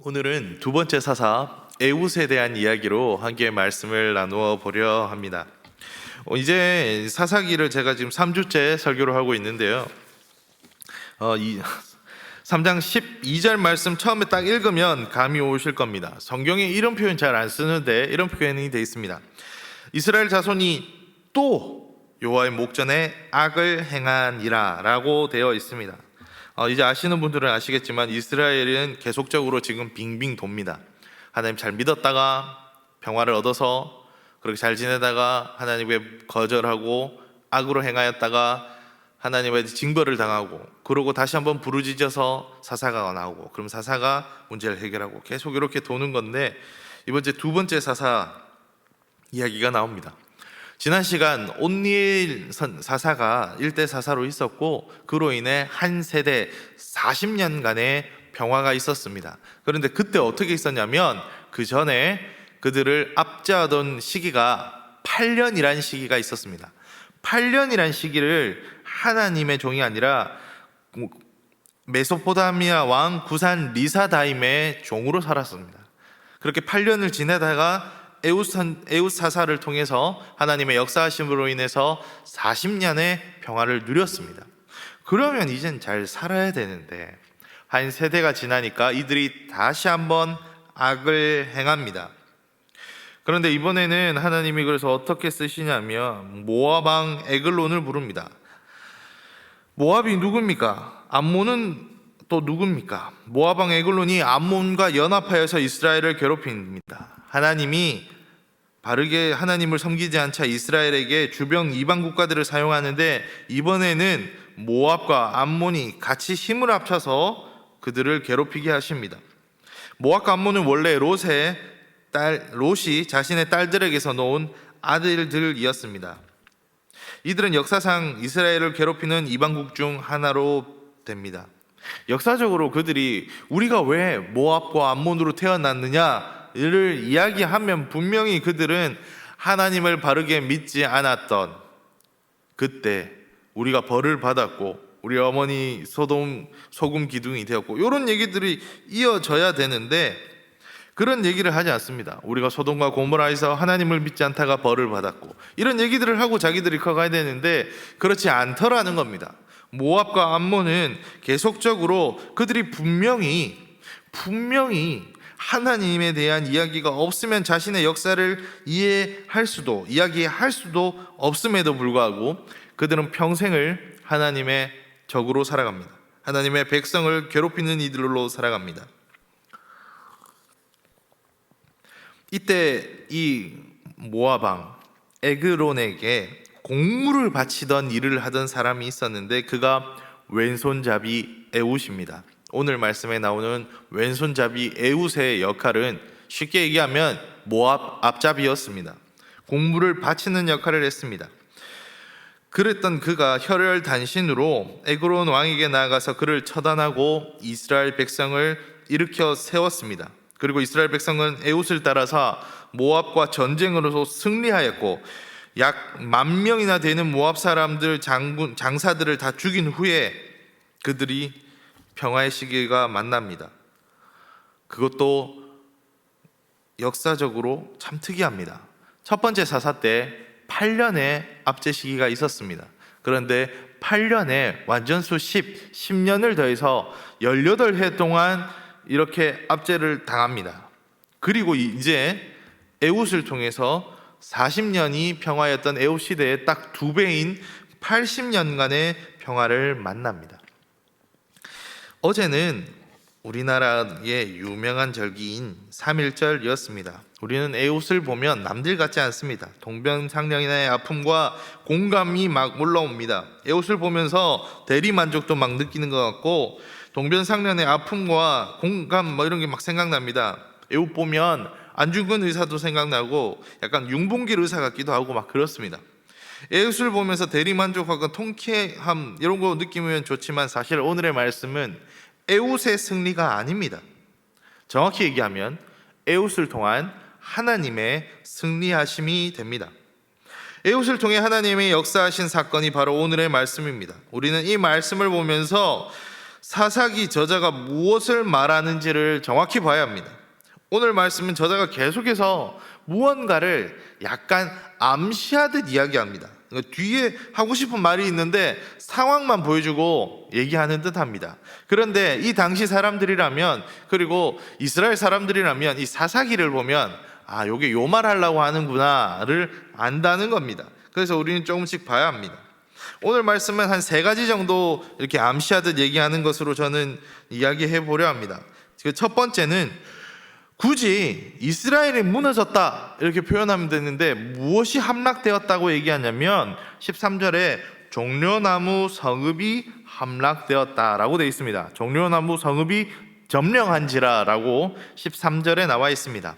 오늘은 두 번째 사사 에웃에 대한 이야기로 함께 말씀을 나누어 보려 합니다. 이제 사사기를 제가 지금 3주째 설교를 하고 있는데요. 3장 12절 말씀 처음에 딱 읽으면 감이 오실 겁니다. 성경에 이런 표현 잘 안 쓰는데 이런 표현이 되어 있습니다. 이스라엘 자손이 또 여호와의 목전에 악을 행하니라 라고 되어 있습니다. 이제 아시는 분들은 아시겠지만 이스라엘은 계속적으로 지금 빙빙 돕니다. 하나님 잘 믿었다가 평화를 얻어서 그렇게 잘 지내다가 하나님의 거절하고 악으로 행하였다가 하나님의 징벌을 당하고 그러고 다시 한번 부르짖어서 사사가 나오고 그럼 사사가 문제를 해결하고 계속 이렇게 도는 건데 이번 주 두 번째 사사 이야기가 나옵니다. 지난 시간 온니엘 사사가 일대 사사로 있었고 그로 인해 한 세대 40년간의 평화가 있었습니다. 그런데 그때 어떻게 있었냐면 그 전에 그들을 압제하던 시기가 8년이라는 시기가 있었습니다. 8년이라는 시기를 하나님의 종이 아니라 메소포타미아 왕 구산 리사다임의 종으로 살았습니다. 그렇게 8년을 지내다가 에웃 사사를 통해서 하나님의 역사하심으로 인해서 40년의 평화를 누렸습니다. 그러면 이젠 잘 살아야 되는데 한 세대가 지나니까 이들이 다시 한번 악을 행합니다. 그런데 이번에는 하나님이 그래서 어떻게 쓰시냐면 모압 왕 에글론을 부릅니다. 모압이 누굽니까? 암몬은 또 누굽니까? 모압 왕 에글론이 암몬과 연합하여서 이스라엘을 괴롭힙니다. 하나님이 바르게 하나님을 섬기지 않자 이스라엘에게 주변 이방 국가들을 사용하는데 이번에는 모압과 암몬이 같이 힘을 합쳐서 그들을 괴롭히게 하십니다. 모압과 암몬은 원래 롯이 자신의 딸들에게서 놓은 아들들이었습니다. 이들은 역사상 이스라엘을 괴롭히는 이방국 중 하나로 됩니다. 역사적으로 그들이 우리가 왜 모압과 암몬으로 태어났느냐를 이야기하면 분명히 그들은 하나님을 바르게 믿지 않았던 그때 우리가 벌을 받았고 우리 어머니 소금 기둥이 되었고 이런 얘기들이 이어져야 되는데 그런 얘기를 하지 않습니다. 우리가 소돔과 고모라에서 하나님을 믿지 않다가 벌을 받았고 이런 얘기들을 하고 자기들이 커가야 되는데 그렇지 않더라는 겁니다. 모압과 암몬은 계속적으로 그들이 분명히 하나님에 대한 이야기가 없으면 자신의 역사를 이야기할 수도 없음에도 불구하고 그들은 평생을 하나님의 적으로 살아갑니다. 하나님의 백성을 괴롭히는 이들로 살아갑니다. 이때 이 모압 왕 에그론에게 공물을 바치던 일을 하던 사람이 있었는데 그가 왼손잡이 에웃입니다. 오늘 말씀에 나오는 왼손잡이 에웃의 역할은 쉽게 얘기하면 모압 앞잡이였습니다. 공물을 바치는 역할을 했습니다. 그랬던 그가 혈혈단신으로 에그론 왕에게 나아가서 그를 처단하고 이스라엘 백성을 일으켜 세웠습니다. 그리고 이스라엘 백성은 에웃을 따라서 모압과 전쟁으로서 승리하였고 약 10,000명이나 되는 모압 사람들 장사들을 다 죽인 후에 그들이 평화의 시기가 만납니다. 그것도 역사적으로 참 특이합니다. 첫 번째 사사 때 8년의 압제 시기가 있었습니다. 그런데 8년에 완전수 10년을 더해서 18해 동안 이렇게 압제를 당합니다. 그리고 이제 에웃을 통해서 40년이 평화였던 에웃 시대의 딱 2배인 80년간의 평화를 만납니다. 어제는 우리나라의 유명한 절기인 3.1절이었습니다. 우리는 에웃을 보면 남들 같지 않습니다. 동병상련의 아픔과 공감이 막 올라옵니다. 에웃을 보면서 대리만족도 막 느끼는 것 같고 동병상련의 아픔과 공감 이런 게 막 생각납니다. 에웃 보면 안중근 의사도 생각나고 약간 윤봉길 의사 같기도 하고 막 그렇습니다. 에웃을 보면서 대리만족하고 통쾌함 이런 거 느끼면 좋지만 사실 오늘의 말씀은 에웃의 승리가 아닙니다. 정확히 얘기하면 에웃을 통한 하나님의 승리하심이 됩니다. 에웃을 통해 하나님의 역사하신 사건이 바로 오늘의 말씀입니다. 우리는 이 말씀을 보면서 사사기 저자가 무엇을 말하는지를 정확히 봐야 합니다. 오늘 말씀은 저자가 계속해서 무언가를 약간 암시하듯 이야기합니다. 뒤에 하고 싶은 말이 있는데 상황만 보여주고 얘기하는 듯 합니다. 그런데 이 당시 사람들이라면, 그리고 이스라엘 사람들이라면 이 사사기를 보면 요게 요 말 하려고 하는구나를 안다는 겁니다. 그래서 우리는 조금씩 봐야 합니다. 오늘 말씀은 한 3가지 정도 이렇게 암시하듯 얘기하는 것으로 저는 이야기해 보려 합니다. 첫 번째는 굳이 이스라엘이 무너졌다 이렇게 표현하면 되는데, 무엇이 함락되었다고 얘기하냐면 13절에 종려나무 성읍이 함락되었다라고 되어 있습니다. 종려나무 성읍이 점령한지라 라고 13절에 나와 있습니다.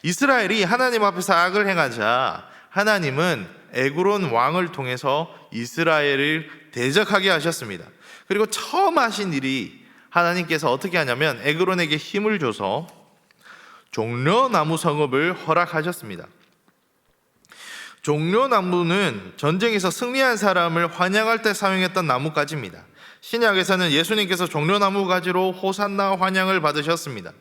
이스라엘이 하나님 앞에서 악을 행하자 하나님은 에그론 왕을 통해서 이스라엘을 대적하게 하셨습니다. 그리고 처음 하신 일이, 하나님께서 어떻게 하냐면 에그론에게 힘을 줘서 종려나무 성읍을 허락하셨습니다. 종려나무는 전쟁에서 승리한 사람을 환영할 때 사용했던 나무가지입니다. 신약에서는 예수님께서 종려나무 가지로 호산나 환영을 받으셨습니다.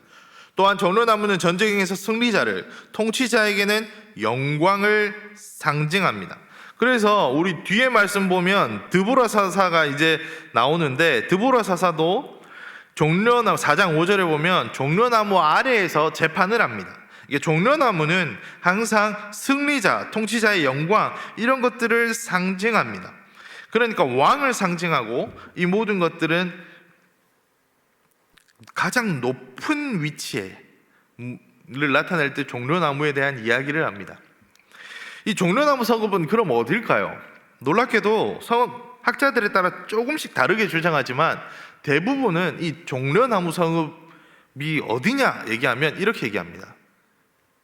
또한 종려나무는 전쟁에서 승리자를, 통치자에게는 영광을 상징합니다. 그래서 우리 뒤에 말씀 보면 드보라 사사가 이제 나오는데, 드보라 사사도 종려나무 4장 5절에 보면 종려나무 아래에서 재판을 합니다. 이게 종려나무는 항상 승리자, 통치자의 영광, 이런 것들을 상징합니다. 그러니까 왕을 상징하고, 이 모든 것들은 가장 높은 위치를 나타낼 때 종려나무에 대한 이야기를 합니다. 이 종려나무 성읍은 그럼 어딜까요? 놀랍게도 학자들에 따라 조금씩 다르게 주장하지만 대부분은 이 종려나무 성읍이 어디냐 얘기하면 이렇게 얘기합니다.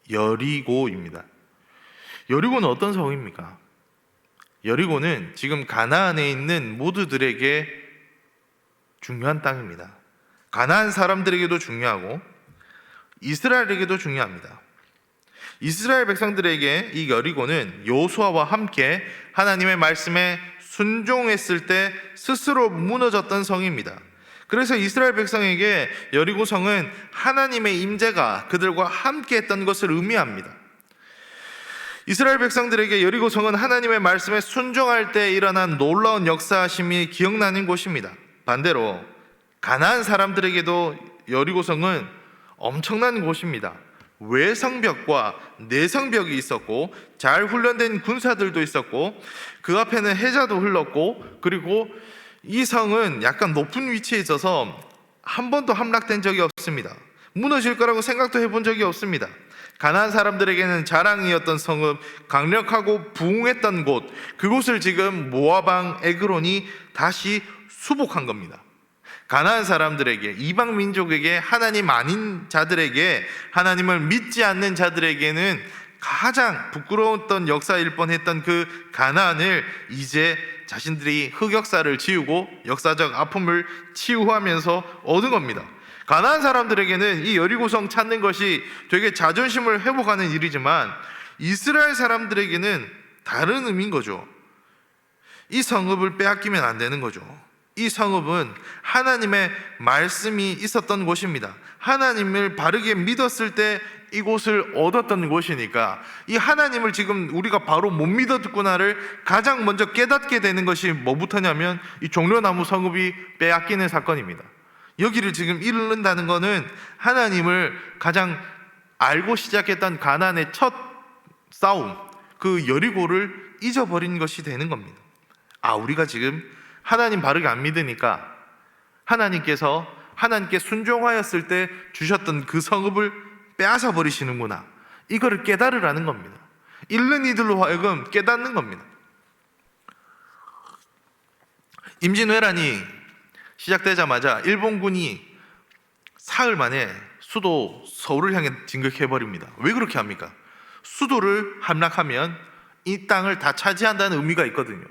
여리고입니다. 여리고는 어떤 성입니까? 여리고는 지금 가나안에 있는 모두들에게 중요한 땅입니다. 가나안 사람들에게도 중요하고 이스라엘에게도 중요합니다. 이스라엘 백성들에게 이 여리고는 여호수아와 함께 하나님의 말씀에 순종했을 때 스스로 무너졌던 성입니다. 그래서 이스라엘 백성에게 여리고 성은 하나님의 임재가 그들과 함께 했던 것을 의미합니다. 이스라엘 백성들에게 여리고 성은 하나님의 말씀에 순종할 때 일어난 놀라운 역사심이 기억나는 곳입니다. 반대로 가나안 사람들에게도 여리고 성은 엄청난 곳입니다. 외성벽과 내성벽이 있었고, 잘 훈련된 군사들도 있었고, 그 앞에는 해자도 흘렀고, 그리고 이 성은 약간 높은 위치에 있어서 한 번도 함락된 적이 없습니다. 무너질 거라고 생각도 해본 적이 없습니다. 가나안 사람들에게는 자랑이었던 성읍, 강력하고 부흥했던 곳, 그곳을 지금 모압 왕 에그론이 다시 수복한 겁니다. 가나안 사람들에게, 이방 민족에게, 하나님 아닌 자들에게, 하나님을 믿지 않는 자들에게는 가장 부끄러웠던 역사일 뻔했던 그 가나안을 이제 자신들이 흑역사를 지우고 역사적 아픔을 치유하면서 얻은 겁니다. 가나안 사람들에게는 이 여리고성 찾는 것이 되게 자존심을 회복하는 일이지만 이스라엘 사람들에게는 다른 의미인 거죠. 이 성읍을 빼앗기면 안 되는 거죠. 이 성읍은 하나님의 말씀이 있었던 곳입니다. 하나님을 바르게 믿었을 때 이곳을 얻었던 곳이니까 이 하나님을 지금 우리가 바로 못 믿었구나를 가장 먼저 깨닫게 되는 것이 뭐부터냐면 이 종려나무 성읍이 빼앗기는 사건입니다. 여기를 지금 잃는다는 것은 하나님을 가장 알고 시작했던 가나안의 첫 싸움, 그 여리고를 잊어버린 것이 되는 겁니다. 우리가 지금 하나님 바르게 안 믿으니까 하나님께서 하나님께 순종하였을 때 주셨던 그 성읍을 빼앗아 버리시는구나, 이거를 깨달으라는 겁니다. 잃는 이들로 하여금 깨닫는 겁니다. 임진왜란이 시작되자마자 일본군이 사흘 만에 수도 서울을 향해 진격해버립니다. 왜 그렇게 합니까? 수도를 함락하면 이 땅을 다 차지한다는 의미가 있거든요.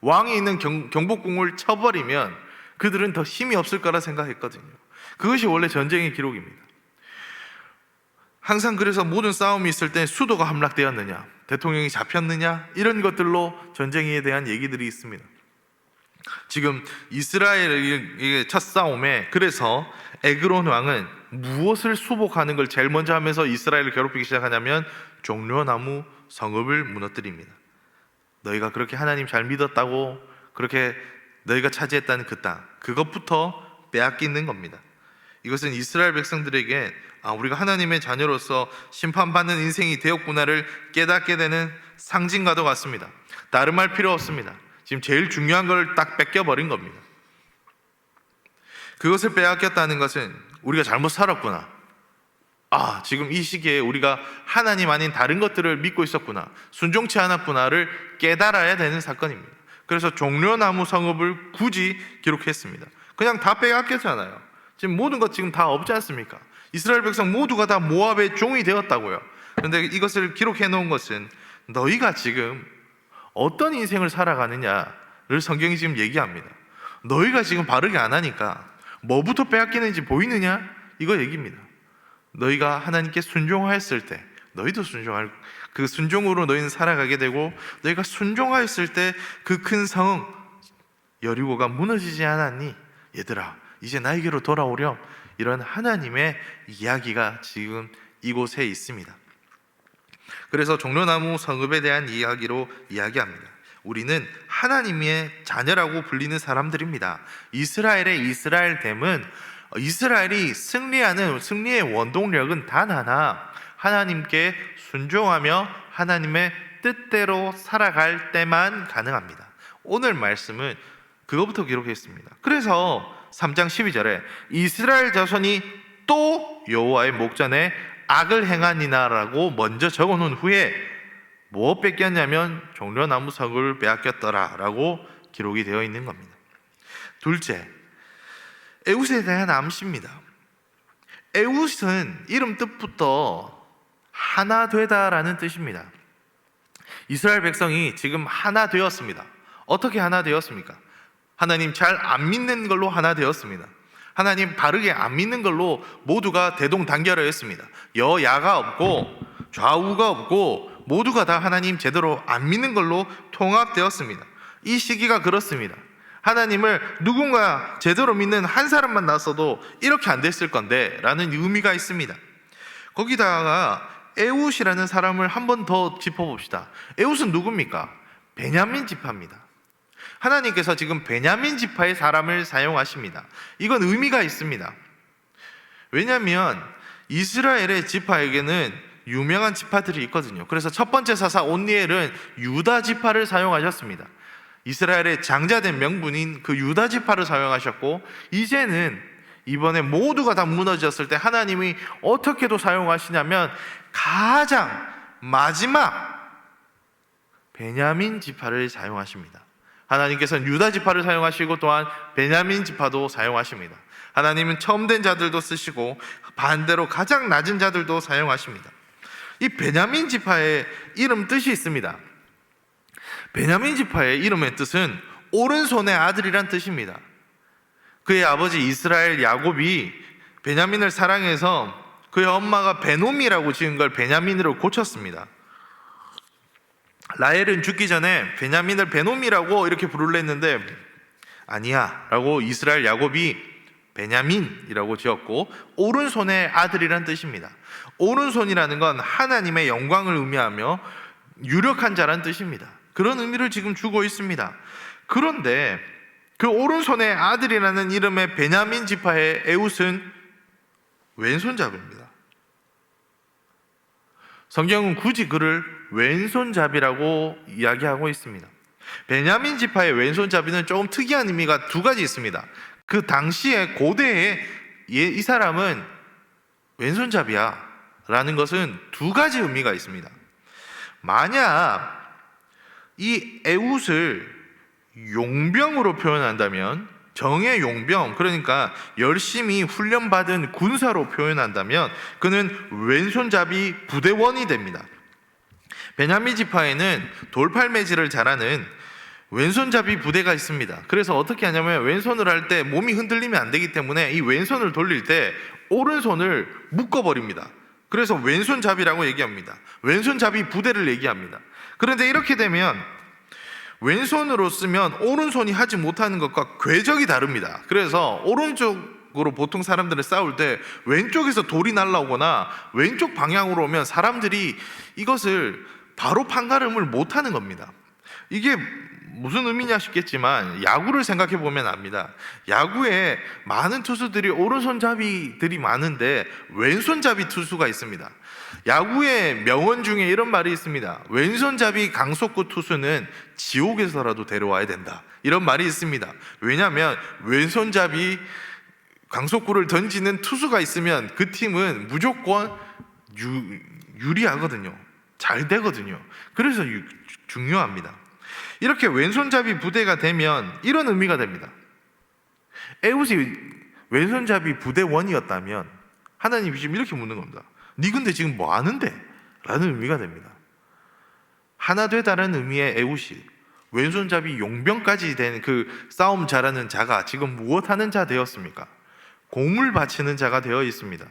왕이 있는 경복궁을 쳐버리면 그들은 더 힘이 없을 거라 생각했거든요. 그것이 원래 전쟁의 기록입니다. 항상 그래서 모든 싸움이 있을 때 수도가 함락되었느냐, 대통령이 잡혔느냐, 이런 것들로 전쟁에 대한 얘기들이 있습니다. 지금 이스라엘의 첫 싸움에 그래서 에그론 왕은 무엇을 수복하는 걸 제일 먼저 하면서 이스라엘을 괴롭히기 시작하냐면 종려나무 성읍을 무너뜨립니다. 너희가 그렇게 하나님 잘 믿었다고 그렇게 너희가 차지했다는 그 땅, 그것부터 빼앗기는 겁니다. 이것은 이스라엘 백성들에게 우리가 하나님의 자녀로서 심판받는 인생이 되었구나를 깨닫게 되는 상징과도 같습니다. 다른 말 필요 없습니다. 지금 제일 중요한 걸 딱 뺏겨버린 겁니다. 그것을 빼앗겼다는 것은 우리가 잘못 살았구나, 지금 이 시기에 우리가 하나님 아닌 다른 것들을 믿고 있었구나, 순종치 않았구나를 깨달아야 되는 사건입니다. 그래서 종려나무 성읍을 굳이 기록했습니다. 그냥 다 빼앗겼잖아요. 지금 모든 것 지금 다 없지 않습니까? 이스라엘 백성 모두가 다 모압의 종이 되었다고요. 그런데 이것을 기록해 놓은 것은 너희가 지금 어떤 인생을 살아가느냐를 성경이 지금 얘기합니다. 너희가 지금 바르게 안 하니까 뭐부터 빼앗기는지 보이느냐? 이거 얘기입니다. 너희가 하나님께 순종하였을 때 너희도 순종할, 그 순종으로 너희는 살아가게 되고, 너희가 순종하였을 때 그 큰 성 여리고가 무너지지 않았니? 얘들아 이제 나에게로 돌아오렴. 이런 하나님의 이야기가 지금 이곳에 있습니다. 그래서 종려나무 성읍에 대한 이야기로 이야기합니다. 우리는 하나님의 자녀라고 불리는 사람들입니다. 이스라엘의 이스라엘됨은, 이스라엘이 승리의 원동력은 단 하나, 하나님께 순종하며 하나님의 뜻대로 살아갈 때만 가능합니다. 오늘 말씀은 그것부터 기록했습니다. 그래서 3장 12절에 이스라엘 자손이 또 여호와의 목전에 악을 행하니나라고 먼저 적어놓은 후에 뭐 뺏겼냐면 종려나무 성을 빼앗겼더라 라고 기록이 되어 있는 겁니다. 둘째, 에웃에 대한 암시입니다. 에웃은 이름 뜻부터 하나 되다라는 뜻입니다. 이스라엘 백성이 지금 하나 되었습니다. 어떻게 하나 되었습니까? 하나님 잘 안 믿는 걸로 하나 되었습니다. 하나님 바르게 안 믿는 걸로 모두가 대동단결하였습니다. 여야가 없고 좌우가 없고 모두가 다 하나님 제대로 안 믿는 걸로 통합되었습니다. 이 시기가 그렇습니다. 하나님을 누군가 제대로 믿는 한 사람만 나서도 이렇게 안 됐을 건데 라는 의미가 있습니다. 거기다가 에웃이라는 사람을 한 번 더 짚어봅시다. 에웃은 누굽니까? 베냐민 지파입니다. 하나님께서 지금 베냐민 지파의 사람을 사용하십니다. 이건 의미가 있습니다. 왜냐하면 이스라엘의 지파에게는 유명한 지파들이 있거든요. 그래서 첫 번째 사사 온니엘은 유다 지파를 사용하셨습니다. 이스라엘의 장자된 명분인 그 유다 지파를 사용하셨고, 이제는 이번에 모두가 다 무너졌을 때 하나님이 어떻게도 사용하시냐면 가장 마지막 베냐민 지파를 사용하십니다. 하나님께서는 유다 지파를 사용하시고 또한 베냐민 지파도 사용하십니다. 하나님은 처음 된 자들도 쓰시고 반대로 가장 낮은 자들도 사용하십니다. 이 베냐민 지파의 이름 뜻이 있습니다. 베냐민 지파의 이름의 뜻은 오른손의 아들이란 뜻입니다. 그의 아버지 이스라엘 야곱이 베냐민을 사랑해서 그의 엄마가 베노미라고 지은 걸 베냐민으로 고쳤습니다. 라헬은 죽기 전에 베냐민을 베노미라고 이렇게 부르려 했는데 아니야 라고 이스라엘 야곱이 베냐민이라고 지었고, 오른손의 아들이란 뜻입니다. 오른손이라는 건 하나님의 영광을 의미하며 유력한 자란 뜻입니다. 그런 의미를 지금 주고 있습니다. 그런데 그 오른손의 아들이라는 이름의 베냐민 지파의 에웃은 왼손잡이입니다. 성경은 굳이 그를 왼손잡이라고 이야기하고 있습니다. 베냐민 지파의 왼손잡이는 조금 특이한 의미가 두 가지 있습니다. 그 당시에 고대에 이 사람은 왼손잡이야 라는 것은 두 가지 의미가 있습니다. 만약 이 에웃을 용병으로 표현한다면, 정예 용병, 그러니까 열심히 훈련받은 군사로 표현한다면 그는 왼손잡이 부대원이 됩니다. 베냐민 지파에는 돌팔매질을 잘하는 왼손잡이 부대가 있습니다. 그래서 어떻게 하냐면 왼손을 할 때 몸이 흔들리면 안 되기 때문에 이 왼손을 돌릴 때 오른손을 묶어버립니다. 그래서 왼손잡이라고 얘기합니다. 왼손잡이 부대를 얘기합니다. 그런데 이렇게 되면 왼손으로 쓰면 오른손이 하지 못하는 것과 궤적이 다릅니다. 그래서 오른쪽으로 보통 사람들은 싸울 때 왼쪽에서 돌이 날라오거나 왼쪽 방향으로 오면 사람들이 이것을 바로 판가름을 못하는 겁니다. 이게 무슨 의미냐 싶겠지만 야구를 생각해 보면 압니다. 야구에 많은 투수들이 오른손잡이들이 많은데 왼손잡이 투수가 있습니다. 야구의 명언 중에 이런 말이 있습니다. 왼손잡이 강속구 투수는 지옥에서라도 데려와야 된다, 이런 말이 있습니다. 왜냐하면 왼손잡이 강속구를 던지는 투수가 있으면 그 팀은 무조건 유리하거든요. 잘 되거든요. 그래서 중요합니다. 이렇게 왼손잡이 부대가 되면 이런 의미가 됩니다. 에훗이 왼손잡이 부대원이었다면 하나님이 지금 이렇게 묻는 겁니다. 네 근데 지금 뭐 하는데? 라는 의미가 됩니다. 하나 되다라는 의미의 에훗이 왼손잡이 용병까지 된 그 싸움 잘하는 자가 지금 무엇하는 자 되었습니까? 공을 바치는 자가 되어 있습니다.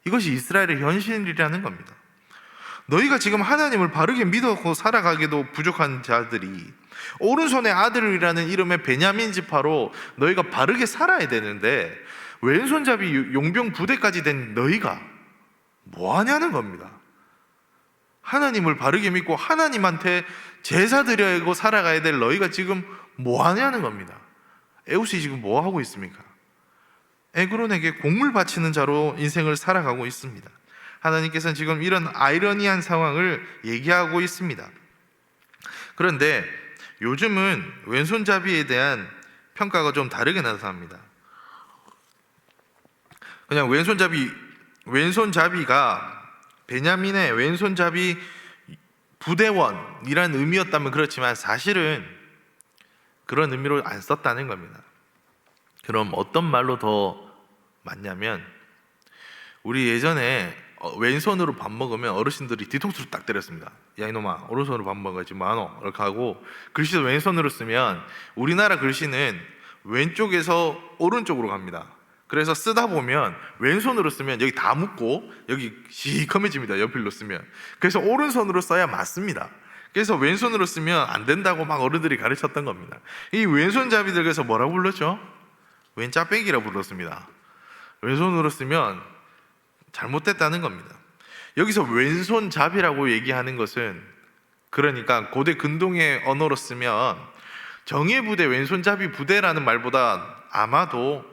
이것이 이스라엘의 현실이라는 겁니다. 너희가 지금 하나님을 바르게 믿고 살아가기도 부족한 자들이 오른손의 아들이라는 이름의 베냐민 지파로 너희가 바르게 살아야 되는데 왼손잡이 용병 부대까지 된 너희가 뭐 하냐는 겁니다. 하나님을 바르게 믿고 하나님한테 제사 드리고 살아가야 될 너희가 지금 뭐 하냐는 겁니다. 에훗이 지금 뭐 하고 있습니까? 에그론에게 공물 바치는 자로 인생을 살아가고 있습니다. 하나님께서는 지금 이런 아이러니한 상황을 얘기하고 있습니다. 그런데 요즘은 왼손잡이에 대한 평가가 좀 다르게 나타납니다. 그냥 왼손잡이가 베냐민의 왼손잡이 부대원이라는 의미였다면 그렇지만 사실은 그런 의미로 안 썼다는 겁니다. 그럼 어떤 말로 더 맞냐면, 우리 예전에 왼손으로 밥 먹으면 어르신들이 뒤통수를 딱 때렸습니다. 야 이놈아, 오른손으로 밥 먹어야지 마노, 이렇게 하고, 글씨도 왼손으로 쓰면 우리나라 글씨는 왼쪽에서 오른쪽으로 갑니다. 그래서 쓰다 보면 왼손으로 쓰면 여기 다 묻고 여기 시커매집니다, 연필로 쓰면. 그래서 오른손으로 써야 맞습니다. 그래서 왼손으로 쓰면 안 된다고 막 어른들이 가르쳤던 겁니다. 이 왼손잡이들 그래서 뭐라고 불렀죠? 왼짜빼기라고 불렀습니다. 왼손으로 쓰면 잘못됐다는 겁니다. 여기서 왼손잡이라고 얘기하는 것은, 그러니까 고대 근동의 언어로 쓰면 정예부대, 왼손잡이 부대라는 말보다 아마도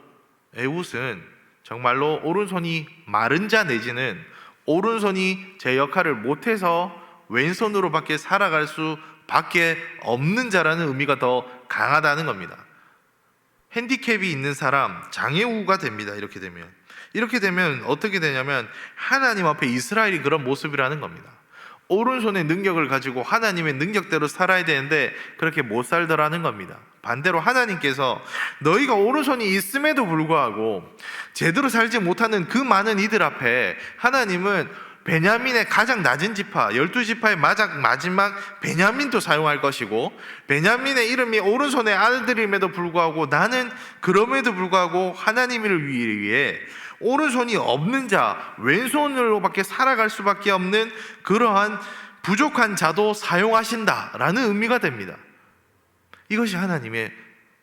에훗은 정말로 오른손이 마른 자 내지는 오른손이 제 역할을 못해서 왼손으로밖에 살아갈 수밖에 없는 자라는 의미가 더 강하다는 겁니다. 핸디캡이 있는 사람, 장애우가 됩니다. 이렇게 되면 어떻게 되냐면 하나님 앞에 이스라엘이 그런 모습이라는 겁니다. 오른손의 능력을 가지고 하나님의 능력대로 살아야 되는데 그렇게 못 살더라는 겁니다. 반대로 하나님께서 너희가 오른손이 있음에도 불구하고 제대로 살지 못하는 그 많은 이들 앞에 하나님은 베냐민의 가장 낮은 지파, 12지파의 마지막 베냐민도 사용할 것이고, 베냐민의 이름이 오른손의 아들임에도 불구하고 나는 그럼에도 불구하고 하나님을 위해 오른손이 없는 자, 왼손으로밖에 살아갈 수밖에 없는 그러한 부족한 자도 사용하신다라는 의미가 됩니다. 이것이 하나님의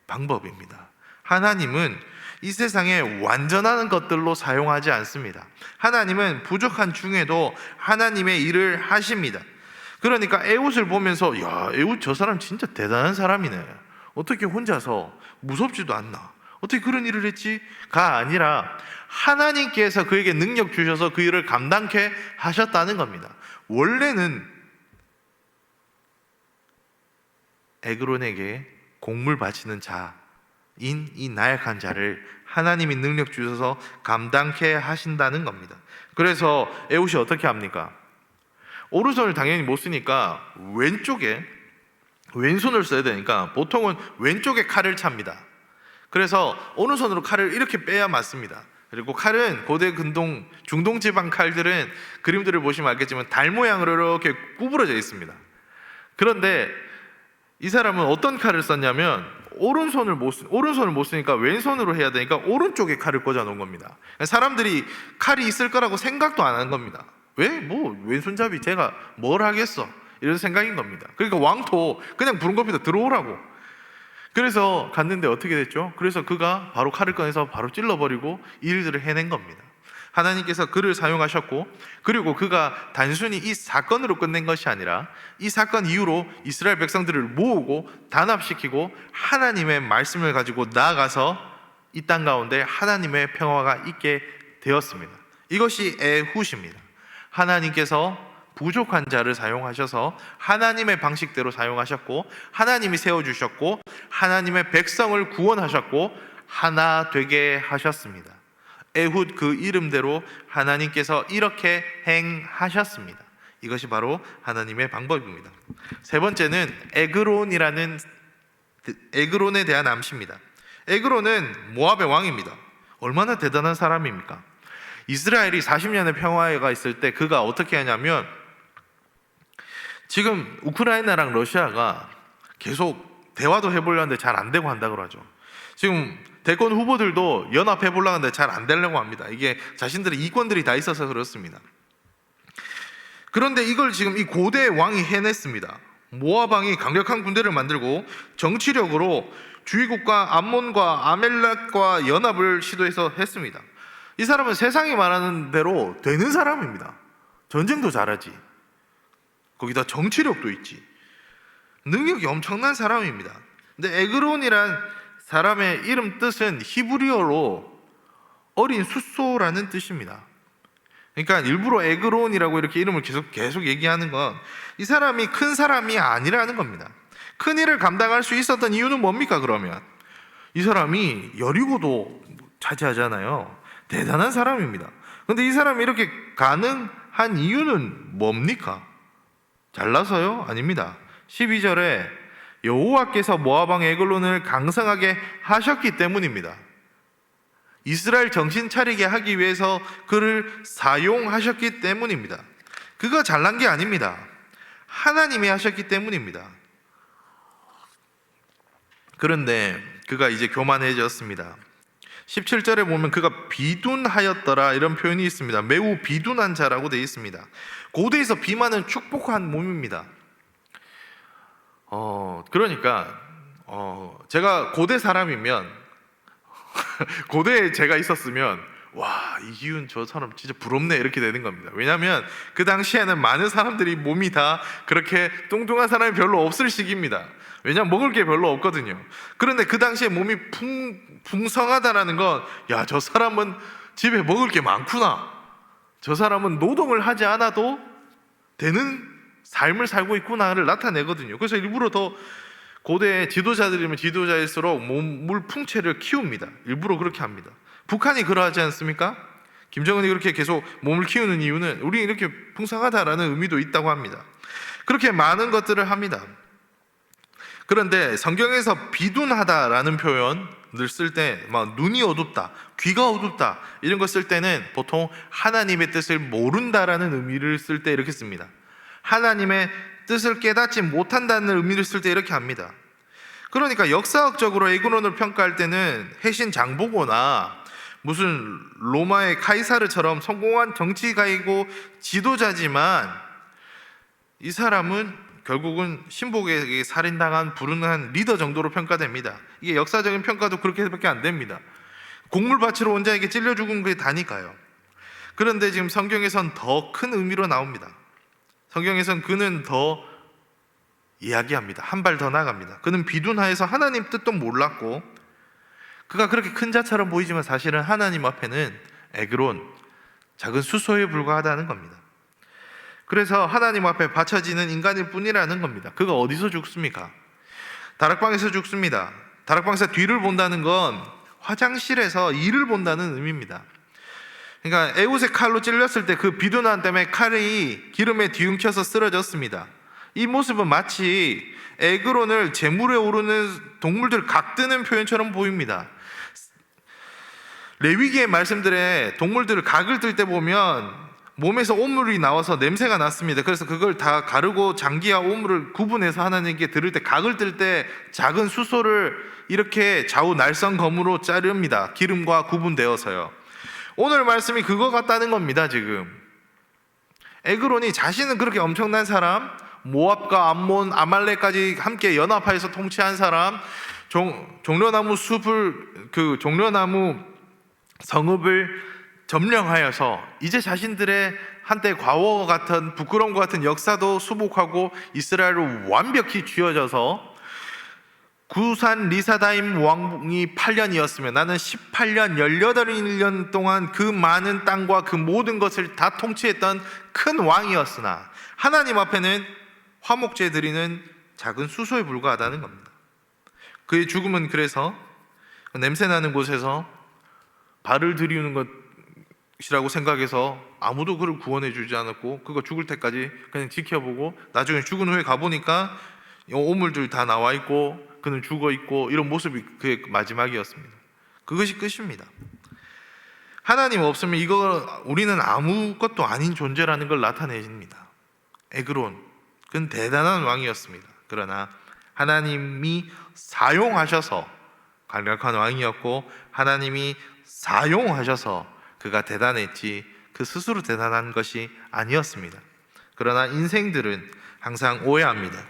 방법입니다. 하나님은 이 세상에 완전한 것들로 사용하지 않습니다. 하나님은 부족한 중에도 하나님의 일을 하십니다. 그러니까 에훗을 보면서 야, 에훗 저 사람 진짜 대단한 사람이네, 어떻게 혼자서 무섭지도 않나, 어떻게 그런 일을 했지?가 아니라 하나님께서 그에게 능력 주셔서 그 일을 감당케 하셨다는 겁니다. 원래는 에그론에게 공물 바치는 자인 이 나약한 자를 하나님이 능력 주셔서 감당케 하신다는 겁니다. 그래서 에훗이 어떻게 합니까? 오른손을 당연히 못 쓰니까 왼손을 써야 되니까 보통은 왼쪽에 칼을 찹니다. 그래서 오른손으로 칼을 이렇게 빼야 맞습니다. 그리고 칼은 고대 근동 중동 지방 칼들은 그림들을 보시면 알겠지만 달 모양으로 이렇게 구부러져 있습니다. 그런데 이 사람은 어떤 칼을 썼냐면 오른손을 못 쓰니까 왼손으로 해야 되니까 오른쪽에 칼을 꽂아 놓은 겁니다. 사람들이 칼이 있을 거라고 생각도 안 한 겁니다. 왜? 뭐 왼손잡이 제가 뭘 하겠어, 이런 생각인 겁니다. 그러니까 왕도 그냥 부른 겁니다. 들어오라고. 그래서 갔는데 어떻게 됐죠? 그래서 그가 바로 칼을 꺼내서 바로 찔러버리고 일들을 해낸 겁니다. 하나님께서 그를 사용하셨고, 그리고 그가 단순히 이 사건으로 끝낸 것이 아니라 이 사건 이후로 이스라엘 백성들을 모으고 단합시키고 하나님의 말씀을 가지고 나아가서 이 땅 가운데 하나님의 평화가 있게 되었습니다. 이것이 에훗입니다. 하나님께서 부족한 자를 사용하셔서 하나님의 방식대로 사용하셨고, 하나님이 세워주셨고, 하나님의 백성을 구원하셨고 하나 되게 하셨습니다. 에훗, 그 이름대로 하나님께서 이렇게 행하셨습니다. 이것이 바로 하나님의 방법입니다. 세 번째는 에그론에 대한 암시입니다. 에그론은 모압의 왕입니다. 얼마나 대단한 사람입니까? 이스라엘이 40년의 평화가 있을 때 그가 어떻게 하냐면, 지금 우크라이나랑 러시아가 계속 대화도 해보려 하는데 잘 안 되고 한다고 그러죠. 지금 대권 후보들도 연합해 보려고 하는데 잘 안 되려고 합니다. 이게 자신들의 이권들이 다 있어서 그렇습니다. 그런데 이걸 지금 이 고대 왕이 해냈습니다. 모압 왕이 강력한 군대를 만들고 정치력으로 주위국가 암몬과 아멜렉과 연합을 시도해서 했습니다. 이 사람은 세상이 말하는 대로 되는 사람입니다. 전쟁도 잘하지, 거기다 정치력도 있지, 능력이 엄청난 사람입니다. 근데 에그론이란 사람의 이름 뜻은 히브리어로 어린 숫소라는 뜻입니다. 그러니까 일부러 에그론이라고 이렇게 이름을 계속 얘기하는 건 이 사람이 큰 사람이 아니라는 겁니다. 큰 일을 감당할 수 있었던 이유는 뭡니까? 그러면 이 사람이 여리고도 차지하잖아요. 대단한 사람입니다. 그런데 이 사람이 이렇게 가능한 이유는 뭡니까? 잘나서요? 아닙니다. 12절에 여호와께서 모압 왕 에글론을 강성하게 하셨기 때문입니다. 이스라엘 정신 차리게 하기 위해서 그를 사용하셨기 때문입니다. 그가 잘난 게 아닙니다. 하나님이 하셨기 때문입니다. 그런데 그가 이제 교만해졌습니다. 17절에 보면 그가 비둔하였더라 이런 표현이 있습니다. 매우 비둔한 자라고 되어 있습니다. 고대에서 비만은 축복한 몸입니다. 그러니까 제가 고대 사람이면 고대에 제가 있었으면 와, 이기훈 저 사람 진짜 부럽네 이렇게 되는 겁니다. 왜냐하면 그 당시에는 많은 사람들이 몸이 다 그렇게 뚱뚱한 사람이 별로 없을 시기입니다. 왜냐하면 먹을 게 별로 없거든요. 그런데 그 당시에 몸이 풍성하다라는 건, 야, 저 사람은 집에 먹을 게 많구나, 저 사람은 노동을 하지 않아도 되는 삶을 살고 있구나를 나타내거든요. 그래서 일부러 더 고대 지도자들이면 지도자일수록 몸물 풍채를 키웁니다. 일부러 그렇게 합니다. 북한이 그러하지 않습니까? 김정은이 그렇게 계속 몸을 키우는 이유는 우리 이렇게 풍성하다라는 의미도 있다고 합니다. 그렇게 많은 것들을 합니다. 그런데 성경에서 비둔하다라는 표현을 쓸 때 막 눈이 어둡다, 귀가 어둡다 이런 거 쓸 때는 보통 하나님의 뜻을 모른다라는 의미를 쓸 때 이렇게 씁니다. 하나님의 뜻을 깨닫지 못한다는 의미를 쓸 때 이렇게 합니다. 그러니까 역사학적으로 에그론을 평가할 때는 해신 장보고나 무슨 로마의 카이사르처럼 성공한 정치가이고 지도자지만 이 사람은 결국은 신복에게 살인당한 불운한 리더 정도로 평가됩니다. 이게 역사적인 평가도 그렇게밖에 안 됩니다. 곡물 바치러 온 자에게 찔려 죽은 게 다니까요. 그런데 지금 성경에선 더 큰 의미로 나옵니다. 성경에선 그는 더 이야기합니다. 한 발 더 나갑니다. 그는 비둔하여서 하나님 뜻도 몰랐고, 그가 그렇게 큰 자처럼 보이지만 사실은 하나님 앞에는 에그론, 작은 수소에 불과하다는 겁니다. 그래서 하나님 앞에 바쳐지는 인간일 뿐이라는 겁니다. 그가 어디서 죽습니까? 다락방에서 죽습니다. 다락방에서 뒤를 본다는 건 화장실에서 이를 본다는 의미입니다. 그러니까 에훗의 칼로 찔렸을 때 그 비둔함 때문에 칼이 기름에 뒤엉켜서 쓰러졌습니다. 이 모습은 마치 에그론을 재물에 오르는 동물들 각드는 표현처럼 보입니다. 레위기의 말씀들에 동물들을 각을 뜰 때 보면 몸에서 오물이 나와서 냄새가 났습니다. 그래서 그걸 다 가르고 장기와 오물을 구분해서 하나님께 드릴 때, 각을 뜰 때 작은 수소를 이렇게 좌우 날성검으로 자릅니다. 기름과 구분되어서요. 오늘 말씀이 그거 같다는 겁니다. 지금 에그론이 자신은 그렇게 엄청난 사람, 모압과 암몬, 아말렉까지 함께 연합하여서 통치한 사람, 종려나무 숲을 종려나무 성읍을 점령하여서 이제 자신들의 한때 과거와 같은 부끄러움과 같은 역사도 수복하고 이스라엘을 완벽히 쥐어져서 구산 리사다임 왕이 8년이었으면 나는 18년 18년 동안 그 많은 땅과 그 모든 것을 다 통치했던 큰 왕이었으나 하나님 앞에는 화목제 드리는 작은 수소에 불과하다는 겁니다. 그의 죽음은 그래서 냄새나는 곳에서 발을 들이우는 것이라고 생각해서 아무도 그를 구원해 주지 않았고 그가 죽을 때까지 그냥 지켜보고 나중에 죽은 후에 가보니까 오물들 다 나와 있고 그는 죽어 있고 이런 모습이 그의 마지막이었습니다. 그것이 끝입니다. 하나님 없으면 우리는 아무것도 아닌 존재라는 걸 나타내십니다. 에그론, 그는 대단한 왕이었습니다. 그러나 하나님이 사용하셔서 강력한 왕이었고 하나님이 사용하셔서 그가 대단했지 그 스스로 대단한 것이 아니었습니다. 그러나 인생들은 항상 오해합니다.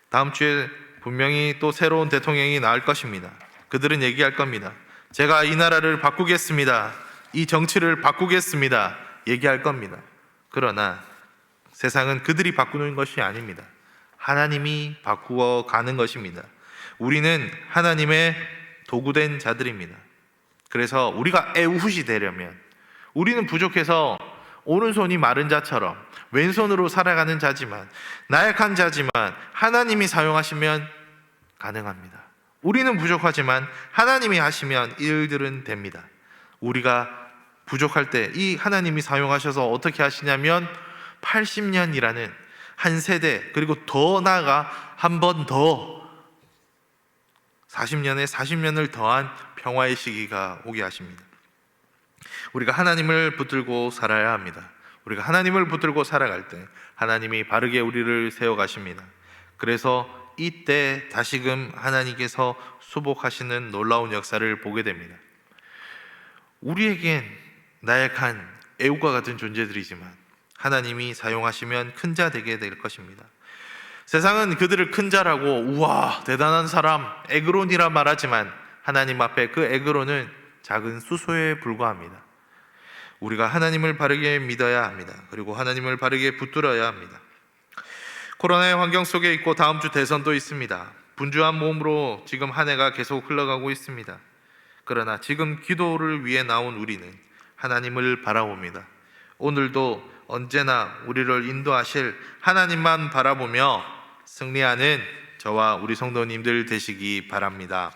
다음 주에 분명히 또 새로운 대통령이 나올 것입니다. 그들은 얘기할 겁니다. 제가 이 나라를 바꾸겠습니다. 이 정치를 바꾸겠습니다. 얘기할 겁니다. 그러나 세상은 그들이 바꾸는 것이 아닙니다. 하나님이 바꾸어 가는 것입니다. 우리는 하나님의 도구된 자들입니다. 그래서 우리가 에우훗이 되려면 우리는 부족해서 오른손이 마른 자처럼 왼손으로 살아가는 자지만 나약한 자지만 하나님이 사용하시면 가능합니다. 우리는 부족하지만 하나님이 하시면 일들은 됩니다. 우리가 부족할 때 이 하나님이 사용하셔서 어떻게 하시냐면 80년이라는 한 세대 그리고 더 나아가 한 번 더 40년에 40년을 더한 평화의 시기가 오게 하십니다. 우리가 하나님을 붙들고 살아야 합니다. 우리가 하나님을 붙들고 살아갈 때 하나님이 바르게 우리를 세워가십니다. 그래서 이때 다시금 하나님께서 수복하시는 놀라운 역사를 보게 됩니다. 우리에겐 나약한 애우과 같은 존재들이지만 하나님이 사용하시면 큰 자 되게 될 것입니다. 세상은 그들을 큰 자라고 우와 대단한 사람 에그론이라 말하지만 하나님 앞에 그 에그론은 작은 수소에 불과합니다. 우리가 하나님을 바르게 믿어야 합니다. 그리고 하나님을 바르게 붙들어야 합니다. 코로나의 환경 속에 있고 다음 주 대선도 있습니다. 분주한 몸으로 지금 한 해가 계속 흘러가고 있습니다. 그러나 지금 기도를 위해 나온 우리는 하나님을 바라봅니다. 오늘도 언제나 우리를 인도하실 하나님만 바라보며 승리하는 저와 우리 성도님들 되시기 바랍니다.